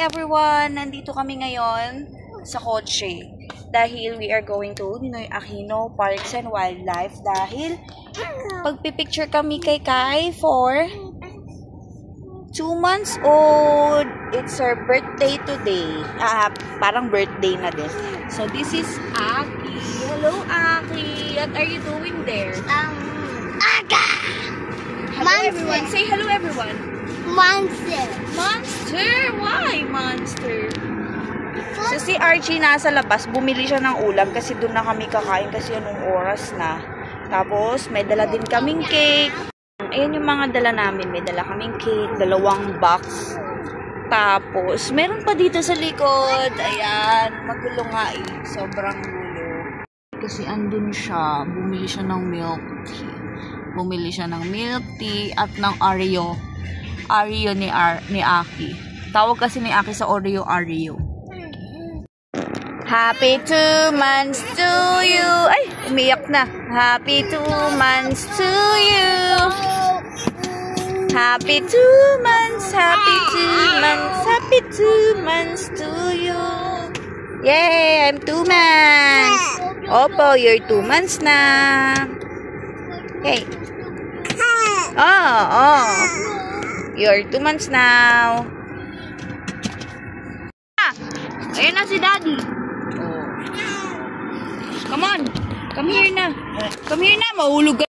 everyone! Nandito kami ngayon sa kotse dahil we are going to Ninoy Aquino Parks and Wildlife dahil pagpipicture kami kay Kai for 2 months old. It's her birthday today. Parang birthday na din. So this is Aki. Hello, Aki. What are you doing there? Aga! Hello, everyone. Say hello, everyone. Monster. Monster? Why monster? So si Archie nasa labas, bumili siya ng ulam kasi doon na kami kakain kasi anong oras na. Tapos may dala din kaming cake. Ayan yung mga dala namin. May dala kaming cake, 2 box. Tapos meron pa dito sa likod. Ayan, magulo nga eh. Sobrang gulo. Kasi andun siya, bumili siya ng milk tea. Bumili siya ng milk tea at ng Oreo. Oreo ni Aki. Tawag kasi ni Aki sa Oreo. Happy 2 months to you. Ay, umiyak na. Happy 2 months to you. Happy 2 months. Happy 2 months. Happy 2 months to you. Yay, I'm 2 months. Opo, you're 2 months na. Hey. Oh. You're 2 months now. Ayan na si Daddy. Oh. Come on. Come here na. Come here na. Mahulog ka.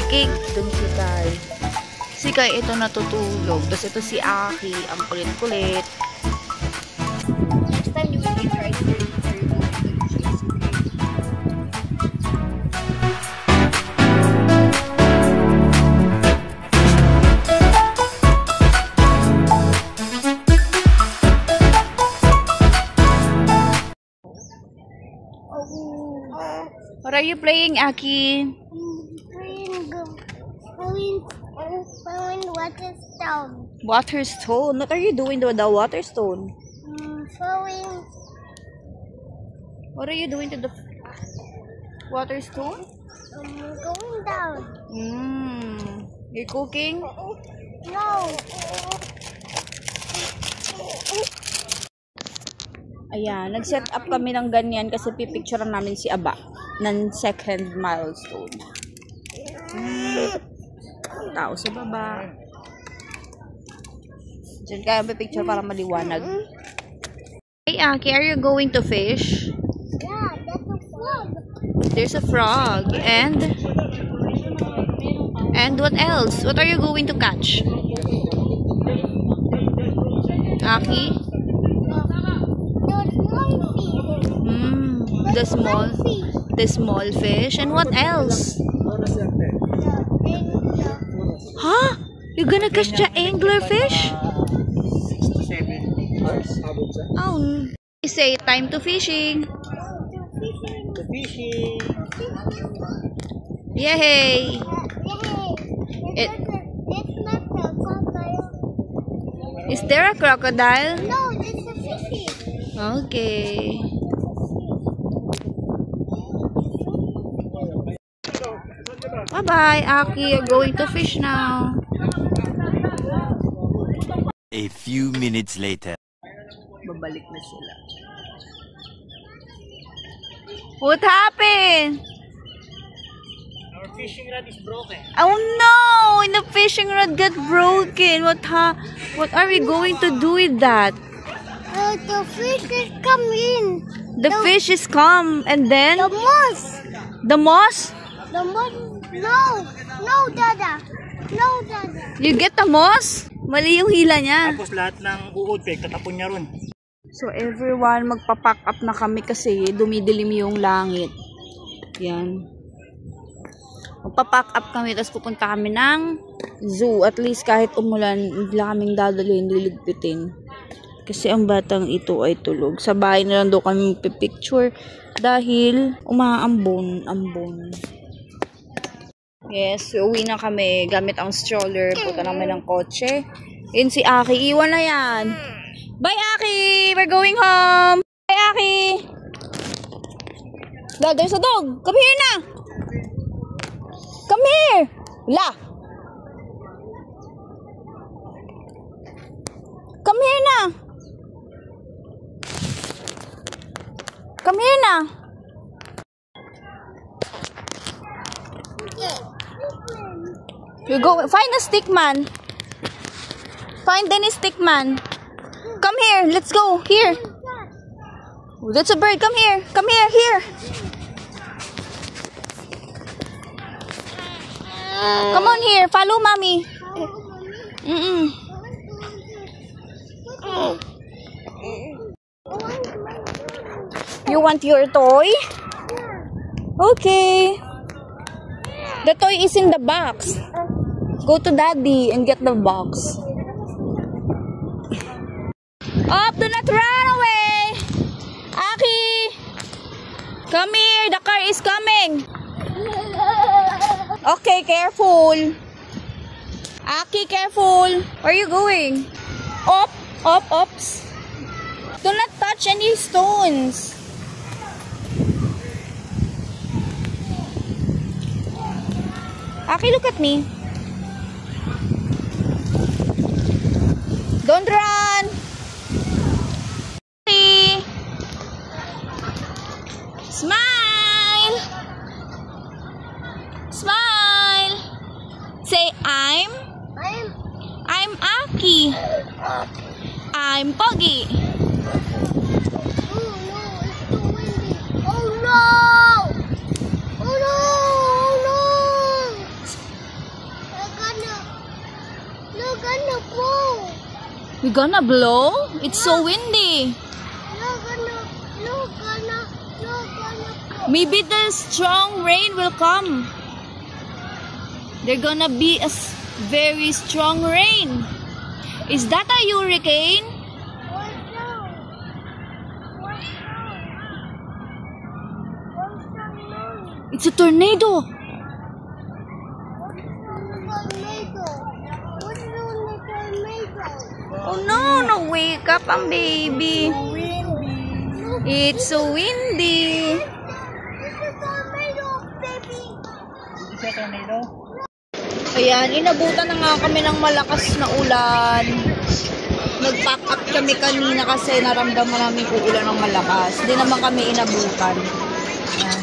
Cake, dun si Kai. Si Kai ito natutulog. Tapos ito si Aki, ang kulit-kulit. Next time you will give her ice cream. What are you playing, Aki? Water stone. Water stone? What are you doing to the water stone? Throwing. What are you doing to the water stone? Going down. You're cooking? No. Ayan, nag-set up kami ng ganyan kasi pipicturean namin si Aba ng second milestone. Tao sa baba. Diyan kaya pipicture para maliwanag. Hey, Aki, are you going to fish? Yeah, that's a frog. There's a frog. And what else? What are you going to catch? Aki? The small fish. And what else? Huh? You're gonna catch the anglerfish? 6 to 7 hours. Oh. Say time to fishing. To fishing. Yay! That's not a crocodile. Is there a crocodile? No, that's a fishy. Okay. Bye-bye, Aki. You're going to fish now. A few minutes later. Babalik na sila. What happened? Our fishing rod is broken. Oh no! The fishing rod got broken. What are we going to do with that? The fish is coming. The fish is come and then The moss. the moss? The moss. No, Dada. No, Dada. You get the moss? Mali yung hila niya. Tapos lahat ng uod, tatapon niya ron. So everyone, magpa-pack up na kami kasi dumidilim yung langit. Yan. Magpa-pack up kami, tapos pupunta kami ng zoo. At least kahit umulan, hindi kaming dadalhin, liligpitin. Kasi ang batang ito ay tulog. Sa bahay na lang daw kami magpipicture dahil umaambon. Yes, uwi na kami gamit ang stroller. Punta namin ng kotse. Yun si Aki. Iwan na yan. Bye, Aki! We're going home! Bye, Aki! There's a dog! Come here na! Come here! La! Come here na! Come here na! You go, find a stick man. Find any stick man. Come here, let's go. Here. Oh, that's a bird. Come here. Come here, here. Come on here. Follow mommy. You want your toy? Okay. The toy is in the box. Go to daddy and get the box. Up, do not run away. Aki, come here. The car is coming. Okay, careful. Aki, careful. Where are you going? Up, up, ups. Do not touch any stones. Aki, look at me. Don't run. Smile. Smile. Say I'm Aki. I'm Poggy. Oh no! Oh no! Oh no! We're gonna blow. We're gonna blow? It's so windy. Maybe the strong rain will come. There's gonna be a very strong rain. Is that a hurricane? It's a tornado. Oh no, no, wake up ang baby. It's so windy. Ayan, inabutan na nga kami ng malakas na ulan. Nag-pack up kami kanina kasi naramdaman namin uulan ng malakas. Hindi naman kami inabutan. Ayan.